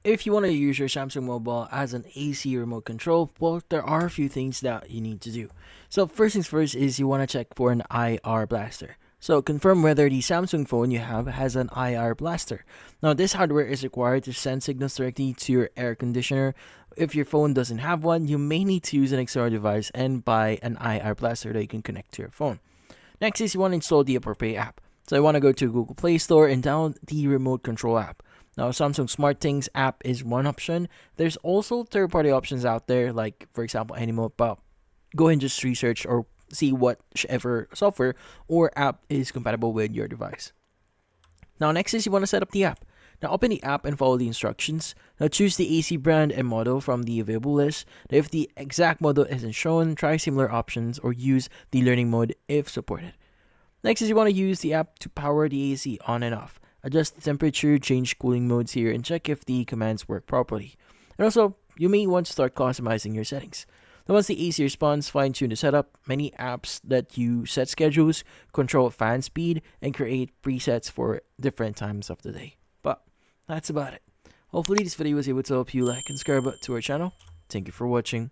if you want to use your Samsung Mobile as an AC remote control, well, there are a few things that you need to do. So first things first is you want to check for an IR blaster. So confirm whether the Samsung phone you have has an IR blaster. Now this hardware is required to send signals directly to your air conditioner. If your phone doesn't have one, you may need to use an external device and buy an IR blaster that you can connect to your phone. Next is you want to install the Appropriate app. So I want to go to Google Play Store and download the remote control app. Now, Samsung SmartThings app is one option. There's also third-party options out there, like for example, Animo. But go and just research or see whichever software or app is compatible with your device. Now, next is you want to set up the app. Now, open the app and follow the instructions. Now, choose the AC brand and model from the available list. Now, if the exact model isn't shown, try similar options or use the learning mode if supported. Next is you want to use the app to power the AC on and off. Adjust the temperature, change cooling modes here, and check if the commands work properly. And also, you may want to start customizing your settings. Now, once the AC responds, fine-tune the setup. Many apps let you set schedules, control fan speed, and create presets for different times of the day. But that's about it. Hopefully this video was able to help you like and subscribe to our channel. Thank you for watching.